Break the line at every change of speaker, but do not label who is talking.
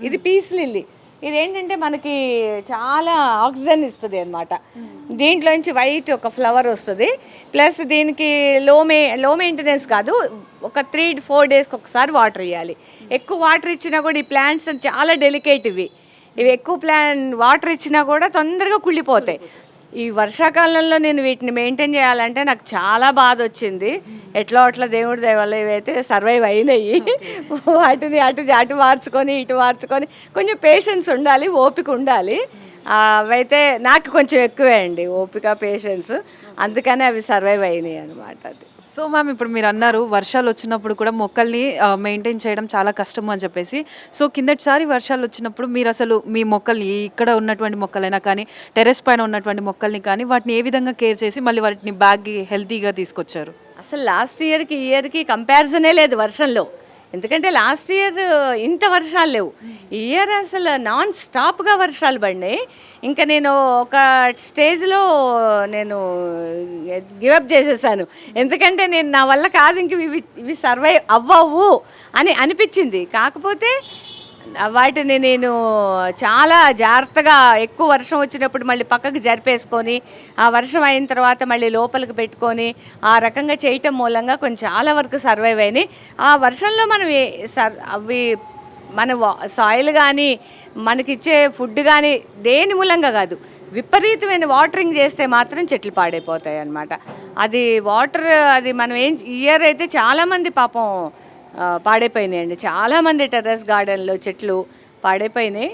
ఇది peace lily. ఇదేంటంటే మనకి చాలా ఆక్సిజన్ ఇస్తుంది అనమాట. దీంట్లోంచి వైట్ ఒక ఫ్లవర్ వస్తుంది. ప్లస్ దీనికి లో మెయింటెనెన్స్ కాదు, ఒక 3-4 డేస్కి ఒకసారి వాటర్ ఇవ్వాలి. ఎక్కువ వాటర్ ఇచ్చినా కూడా ఈ ప్లాంట్స్ చాలా డెలికేట్ ఇవి ఎక్కువ వాటర్ ఇచ్చినా కూడా తొందరగా కుళ్ళిపోతాయి. ఈ వర్షాకాలంలో నేను వీటిని మెయింటైన్ చేయాలంటే నాకు చాలా బాధ వచ్చింది. అట్లా దేవుడి దయ వల్ల ఇవైతే సర్వైవ్ అయినాయి. వాటిని అటు మార్చుకొని ఇటు మార్చుకొని కొంచెం పేషెన్స్ ఉండాలి, ఓపిక ఉండాలి. అవైతే నాకు కొంచెం ఎక్కువే అండి ఓపిక, పేషెన్స్. అందుకని అవి సర్వైవ్ అయినాయి అనమాట. అది.
సో మ్యామ్, ఇప్పుడు మీరు అన్నారు వర్షాలు వచ్చినప్పుడు కూడా మొక్కల్ని మెయింటైన్ చేయడం చాలా కష్టము అని చెప్పేసి. సో కిందటిసారి వర్షాలు వచ్చినప్పుడు మీరు అసలు మీ మొక్కల్ని, ఇక్కడ ఉన్నటువంటి మొక్కలైనా కానీ టెర్రస్ పైన ఉన్నటువంటి మొక్కల్ని కానీ వాటిని ఏ విధంగా కేర్ చేసి మళ్ళీ వాటిని బ్యాగ్ హెల్తీగా తీసుకొచ్చారు?
అసలు లాస్ట్ ఇయర్కి ఈ ఇయర్కి కంపారిజనే లేదు వర్షంలో. ఎందుకంటే లాస్ట్ ఇయర్ ఇంత వర్షాలు లేవు. ఈ ఇయర్ అసలు నాన్ స్టాప్గా వర్షాలు పడినాయి. ఇంకా నేను ఒక స్టేజ్లో నేను గివప్ చేసేసాను. ఎందుకంటే నా వల్ల కాదు, ఇంక ఇవి సర్వైవ్ అవ్వవు అని అనిపించింది. కాకపోతే వాటిని నేను చాలా జాగ్రత్తగా ఎక్కువ వర్షం వచ్చినప్పుడు మళ్ళీ పక్కకు జరిపేసుకొని, ఆ వర్షం అయిన తర్వాత మళ్ళీ లోపలికి పెట్టుకొని ఆ రకంగా చేయటం మూలంగా కొంచెం చాలా వరకు సర్వైవ్ అయినాయి. ఆ వర్షంలో మనం అవి మన సాయిల్ కానీ మనకిచ్చే ఫుడ్ కానీ దేని మూలంగా కాదు, విపరీతమైన వాటరింగ్ చేస్తే మాత్రం చెట్లు పాడైపోతాయి అన్నమాట. అది వాటర్ అది మనం ఇయర్ అయితే చాలామంది పాపం పాడైపోయినాయండి. చాలామంది టెర్రస్ గార్డెన్లో చెట్లు పాడైపోయినాయి.